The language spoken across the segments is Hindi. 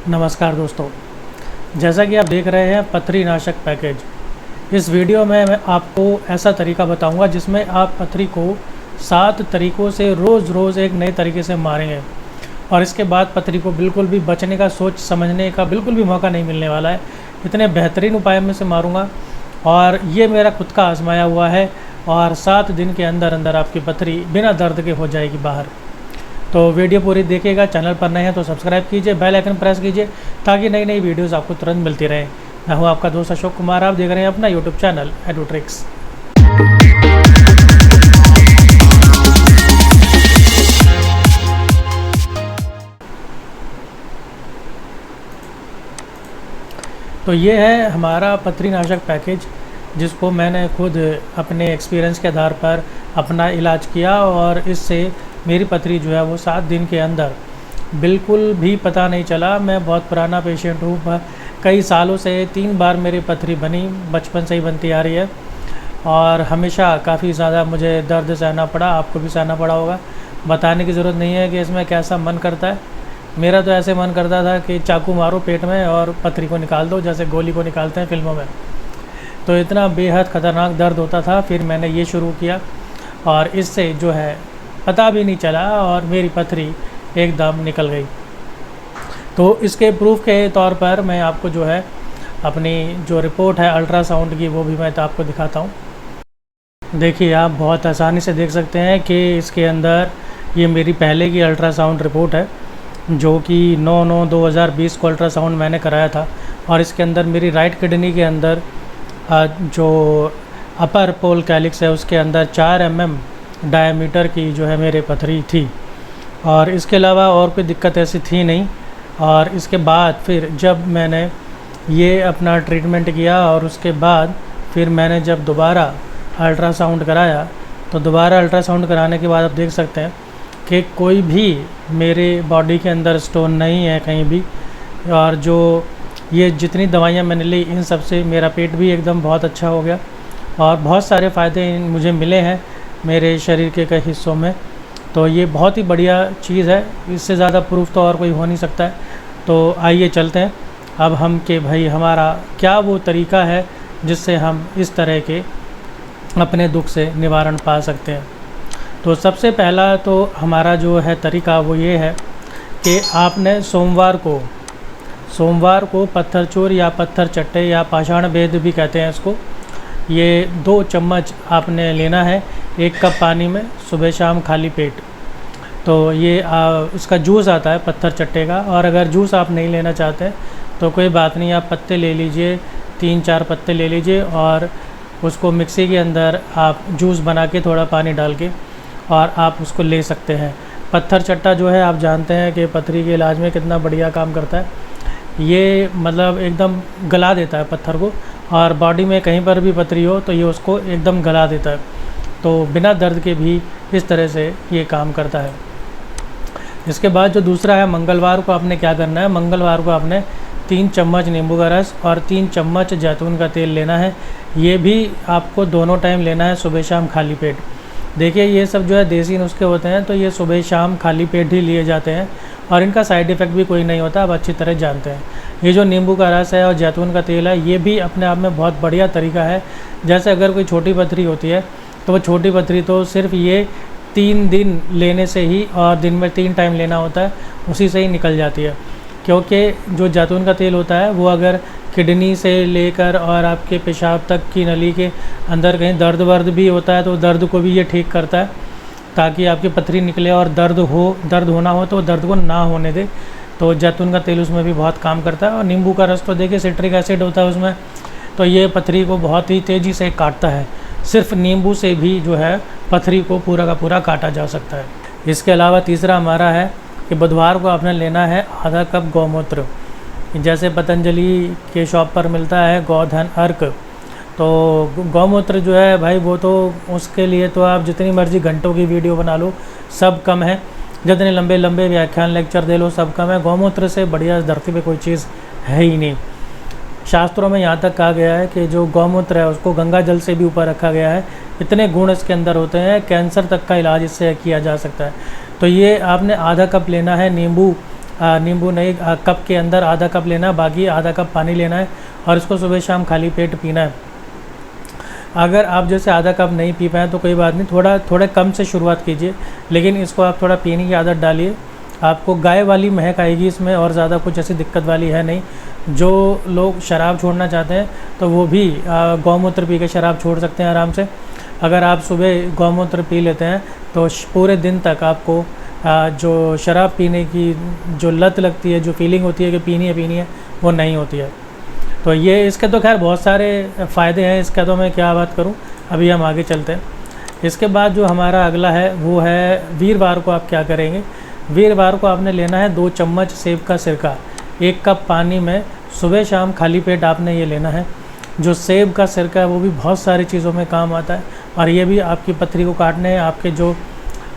नमस्कार दोस्तों, जैसा कि आप देख रहे हैं पथरी नाशक पैकेज। इस वीडियो में मैं आपको ऐसा तरीका बताऊंगा जिसमें आप पथरी को 7 तरीक़ों से रोज़ एक नए तरीके से मारेंगे और इसके बाद पथरी को बिल्कुल भी बचने का, सोच समझने का बिल्कुल भी मौका नहीं मिलने वाला है। इतने बेहतरीन उपाय में से मारूंगा और ये मेरा खुद का आजमाया हुआ है और 7 दिन के अंदर अंदर आपकी पथरी बिना दर्द के हो जाएगी बाहर। तो वीडियो पूरी देखिएगा। चैनल पर नए हैं तो सब्सक्राइब कीजिए, बेल आइकन प्रेस कीजिए ताकि नई नई वीडियोस आपको तुरंत मिलती रहे। मैं हूं आपका दोस्त अशोक कुमार, आप देख रहे हैं अपना यूट्यूब चैनल एडुट्रिक्स। तो ये है हमारा पथरी नाशक पैकेज, जिसको मैंने खुद अपने एक्सपीरियंस के आधार पर अपना इलाज किया और इससे मेरी पथरी जो है वो 7 दिन के अंदर बिल्कुल भी पता नहीं चला। मैं बहुत पुराना पेशेंट हूँ, कई सालों से 3 बार मेरी पथरी बनी, बचपन से ही बनती आ रही है और हमेशा काफ़ी ज़्यादा मुझे दर्द सहना पड़ा। आपको भी सहना पड़ा होगा, बताने की ज़रूरत नहीं है कि इसमें कैसा मन करता है। मेरा तो ऐसे मन करता था कि चाकू मारो पेट में और पथरी को निकाल दो, जैसे गोली को निकालते हैं फिल्मों में। तो इतना बेहद ख़तरनाक दर्द होता था। फिर मैंने ये शुरू किया और इससे जो है पता भी नहीं चला और मेरी पथरी एकदम निकल गई। तो इसके प्रूफ के तौर पर मैं आपको जो है अपनी जो रिपोर्ट है अल्ट्रासाउंड की वो भी मैं तो आपको दिखाता हूँ। देखिए, आप बहुत आसानी से देख सकते हैं कि इसके अंदर ये मेरी पहले की अल्ट्रासाउंड रिपोर्ट है, जो कि 9/9/2020 को अल्ट्रासाउंड मैंने कराया था और इसके अंदर मेरी राइट किडनी के अंदर जो अपर पोल कैलिक्स है उसके अंदर 4 mm डायमीटर की जो है मेरे पथरी थी और इसके अलावा और कोई दिक्कत ऐसी थी नहीं। और इसके बाद फिर जब मैंने ये अपना ट्रीटमेंट किया और उसके बाद फिर मैंने जब दोबारा अल्ट्रासाउंड कराया, तो दोबारा अल्ट्रासाउंड कराने के बाद आप देख सकते हैं कि कोई भी मेरे बॉडी के अंदर स्टोन नहीं है कहीं भी। और जो ये जितनी दवाइयाँ मैंने ली इन सब से मेरा पेट भी एकदम बहुत अच्छा हो गया और बहुत सारे फ़ायदे मुझे मिले हैं मेरे शरीर के कई हिस्सों में। तो ये बहुत ही बढ़िया चीज़ है, इससे ज़्यादा प्रूफ तो और कोई हो नहीं सकता है। तो आइए चलते हैं अब हम कि भाई हमारा क्या वो तरीका है जिससे हम इस तरह के अपने दुख से निवारण पा सकते हैं। तो सबसे पहला तो हमारा जो है तरीका वो ये है कि आपने सोमवार को पत्थर चूर या पत्थर चट्टे या पाषाण भेद भी कहते हैं इसको, ये 2 चम्मच आपने लेना है 1 कप पानी में सुबह शाम खाली पेट। तो ये इसका जूस आता है पत्थर चट्टे का, और अगर जूस आप नहीं लेना चाहते तो कोई बात नहीं, आप पत्ते ले लीजिए, 3-4 पत्ते ले लीजिए और उसको मिक्सी के अंदर आप जूस बना के थोड़ा पानी डाल के और आप उसको ले सकते हैं। पत्थर चट्टा जो है आप जानते हैं कि पथरी के इलाज में कितना बढ़िया काम करता है। ये मतलब एकदम गला देता है पत्थर को, और बॉडी में कहीं पर भी पथरी हो तो ये उसको एकदम गला देता है। तो बिना दर्द के भी इस तरह से ये काम करता है। इसके बाद जो दूसरा है, मंगलवार को आपने क्या करना है, मंगलवार को आपने 3 चम्मच नींबू का रस और 3 चम्मच जैतून का तेल लेना है। ये भी आपको दोनों टाइम लेना है, सुबह शाम खाली पेट। देखिए, ये सब जो है देसी नुस्खे होते हैं, तो ये सुबह शाम खाली पेट ही लिए जाते हैं और इनका साइड इफ़ेक्ट भी कोई नहीं होता, आप अच्छी तरह जानते हैं। ये जो नींबू का रस है और जैतून का तेल है, ये भी अपने आप में बहुत बढ़िया तरीका है। जैसे अगर कोई छोटी पथरी होती है तो वो छोटी पथरी तो सिर्फ ये 3 दिन लेने से ही, और दिन में 3 टाइम लेना होता है, उसी से ही निकल जाती है। क्योंकि जो जैतून का तेल होता है वो अगर किडनी से लेकर और आपके पेशाब तक की नली के अंदर कहीं दर्द वर्द भी होता है तो दर्द को भी ये ठीक करता है, ताकि आपकी पथरी निकले और दर्द होना हो तो दर्द को ना होने दे। तो जैतून का तेल उसमें भी बहुत काम करता है। और नींबू का रस तो देखिए सिट्रिक एसिड होता है उसमें, तो ये पथरी को बहुत ही तेज़ी से काटता है। सिर्फ नींबू से भी जो है पथरी को पूरा का पूरा काटा जा सकता है। इसके अलावा तीसरा हमारा है कि बुधवार को आपने लेना है आधा कप गौमूत्र। जैसे पतंजलि के शॉप पर मिलता है गोधन अर्क, तो गौमूत्र जो है भाई वो तो उसके लिए तो आप जितनी मर्जी घंटों की वीडियो बना लो सब कम है, जितने लंबे लंबे व्याख्यान लेक्चर दे लो सब कम है। गौमूत्र से बढ़िया धरती पे कोई चीज़ है ही नहीं। शास्त्रों में यहाँ तक कहा गया है कि जो गौमूत्र है उसको गंगा जल से भी ऊपर रखा गया है, इतने गुण इसके अंदर होते हैं, कैंसर तक का इलाज इससे किया जा सकता है। तो ये आपने आधा कप लेना है नींबू नींबू नहीं, कप के अंदर आधा कप लेना है, बाकी आधा कप पानी लेना है और इसको सुबह शाम खाली पेट पीना है। अगर आप जैसे आधा कप नहीं पी पाएँ तो कोई बात नहीं, थोड़े कम से शुरुआत कीजिए, लेकिन इसको आप थोड़ा पीने की आदत डालिए। आपको गाय वाली महक आएगी इसमें, और ज़्यादा कुछ ऐसी दिक्कत वाली है नहीं। जो लोग शराब छोड़ना चाहते हैं तो वो भी गौमूत्र पी के शराब छोड़ सकते हैं आराम से। अगर आप सुबह गौमूत्र पी लेते हैं तो पूरे दिन तक आपको जो शराब पीने की जो लत लगती है, जो फीलिंग होती है कि पीनी है, वो नहीं होती है। तो ये इसके तो खैर बहुत सारे फ़ायदे हैं, इसका तो मैं क्या बात करूं, अभी हम आगे चलते हैं। इसके बाद जो हमारा अगला है वो है वीरवार को आप क्या करेंगे। वीरवार को आपने लेना है 2 चम्मच सेब का सिरका 1 कप पानी में, सुबह शाम खाली पेट आपने ये लेना है। जो सेब का सिरका है वो भी बहुत सारी चीज़ों में काम आता है, और ये भी आपकी पथरी को काटने, आपके जो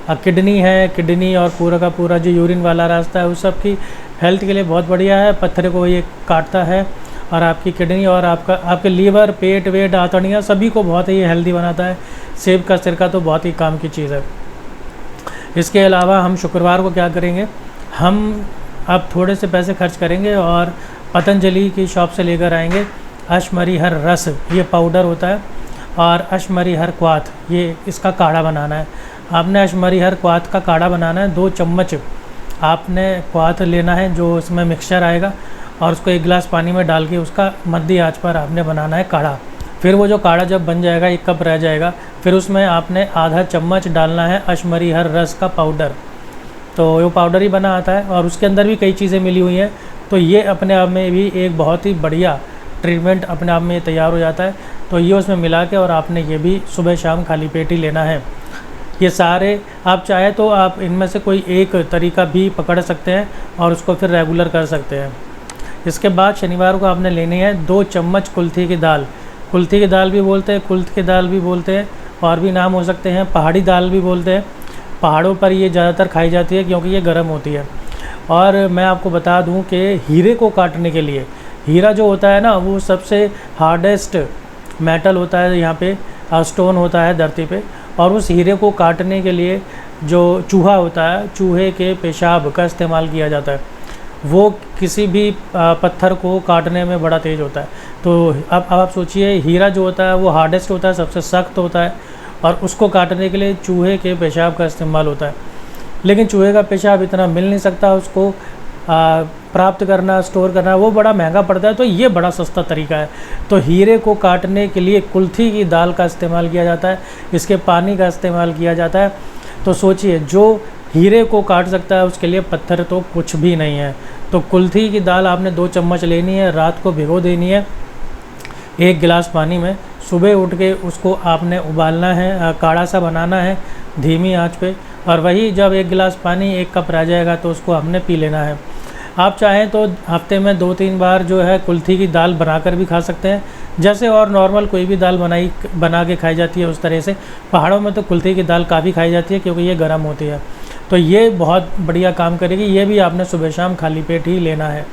किडनी और पूरा का पूरा जो यूरिन वाला रास्ता है उस सब की हेल्थ के लिए बहुत बढ़िया है। पत्थर को ये काटता है और आपकी किडनी और आपके लीवर, पेट वेट, आंतड़ियाँ सभी को बहुत ही हेल्दी बनाता है। सेब का सिरका तो बहुत ही काम की चीज़ है। इसके अलावा हम शुक्रवार को क्या करेंगे, हम अब थोड़े से पैसे खर्च करेंगे और पतंजलि की शॉप से लेकर आएंगे अश्मरीहर रस, ये पाउडर होता है, और अश्मरीहर क्वाथ, ये इसका काढ़ा बनाना है। आपने अश्मरीहर क्वाथ का काढ़ा बनाना है। 2 चम्मच आपने क्वाथ लेना है, जो इसमें मिक्सचर आएगा, और उसको 1 गिलास पानी में डाल के उसका मध्य आंच पर आपने बनाना है काढ़ा। फिर वो जो काढ़ा जब बन जाएगा, 1 कप रह जाएगा, फिर उसमें आपने आधा चम्मच डालना है अश्मरीहर रस का पाउडर। तो वो पाउडर ही बना आता है और उसके अंदर भी कई चीज़ें मिली हुई हैं। तो ये अपने आप में भी एक बहुत ही बढ़िया ट्रीटमेंट अपने आप में तैयार हो जाता है। तो ये उसमें मिला के, और आपने ये भी सुबह शाम खाली पेट ही लेना है। ये सारे आप चाहे तो आप इनमें से कोई एक तरीका भी पकड़ सकते हैं और उसको फिर रेगुलर कर सकते हैं। इसके बाद शनिवार को आपने लेनी है 2 चम्मच कुल्थी की दाल। कुल्थी की दाल भी बोलते हैं, कुल्थ की दाल भी बोलते हैं, और भी नाम हो सकते हैं, पहाड़ी दाल भी बोलते हैं। पहाड़ों पर ये ज़्यादातर खाई जाती है क्योंकि ये गर्म होती है। और मैं आपको बता दूं कि हीरे को काटने के लिए, हीरा जो होता है ना, वो सबसे हार्डेस्ट मेटल होता है, यहाँ पे स्टोन होता है धरती पे, और उस हीरे को काटने के लिए जो चूहा होता है, चूहे के पेशाब का इस्तेमाल किया जाता है। वो किसी भी पत्थर को काटने में बड़ा तेज़ होता है। तो अब आप सोचिए, हीरा जो होता है वो हार्डेस्ट होता है, सबसे सख्त होता है, और उसको काटने के लिए चूहे के पेशाब का इस्तेमाल होता है। लेकिन चूहे का पेशाब इतना मिल नहीं सकता, उसको प्राप्त करना, स्टोर करना, वो बड़ा महंगा पड़ता है। तो ये बड़ा सस्ता तरीका है। तो हीरे को काटने के लिए कुल्थी की दाल का इस्तेमाल किया जाता है, इसके पानी का इस्तेमाल किया जाता है। तो सोचिए, जो हीरे को काट सकता है उसके लिए पत्थर तो कुछ भी नहीं है। तो कुल्थी की दाल आपने 2 चम्मच लेनी है, रात को भिगो देनी है 1 गिलास पानी में। सुबह उठ के उसको आपने उबालना है, काढ़ा सा बनाना है धीमी आंच पे, और वही जब 1 गिलास पानी 1 कप रह जाएगा तो उसको हमने पी लेना है। आप चाहें तो हफ्ते में 2-3 बार जो है कुल्थी की दाल बनाकर भी खा सकते हैं, जैसे और नॉर्मल कोई भी दाल बना के खाई जाती है उस तरह से। पहाड़ों में तो कुल्थी की दाल काफ़ी खाई जाती है क्योंकि ये गर्म होती है। तो ये बहुत बढ़िया काम करेगी। ये भी आपने सुबह शाम खाली पेट ही लेना है।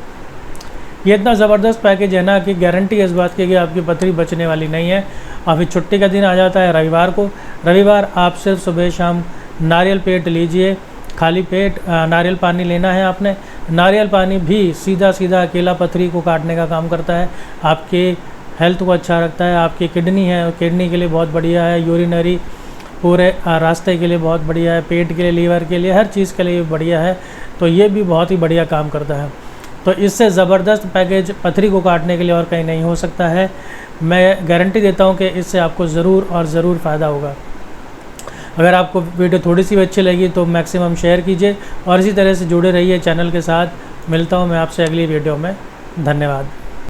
ये इतना ज़बरदस्त पैकेज है ना कि गारंटी इस बात की कि आपकी पथरी बचने वाली नहीं है। अभी छुट्टी का दिन आ जाता है रविवार को। रविवार आप सिर्फ सुबह शाम नारियल पेट लीजिए, खाली पेट नारियल पानी लेना है आपने। नारियल पानी भी सीधा अकेला पथरी को काटने का काम करता है, आपके हेल्थ को अच्छा रखता है। आपकी किडनी है, किडनी के लिए बहुत बढ़िया है, यूरिनरी पूरे रास्ते के लिए बहुत बढ़िया है, पेट के लिए, लीवर के लिए, हर चीज़ के लिए बढ़िया है। तो ये भी बहुत ही बढ़िया काम करता है। तो इससे ज़बरदस्त पैकेज पथरी को काटने के लिए और कहीं नहीं हो सकता है। मैं गारंटी देता हूँ कि इससे आपको ज़रूर और ज़रूर फ़ायदा होगा। अगर आपको वीडियो थोड़ी सी भी अच्छी लगी तो मैक्सिमम शेयर कीजिए और इसी तरह से जुड़े रहिए चैनल के साथ। मिलता हूँ मैं आपसे अगली वीडियो में। धन्यवाद।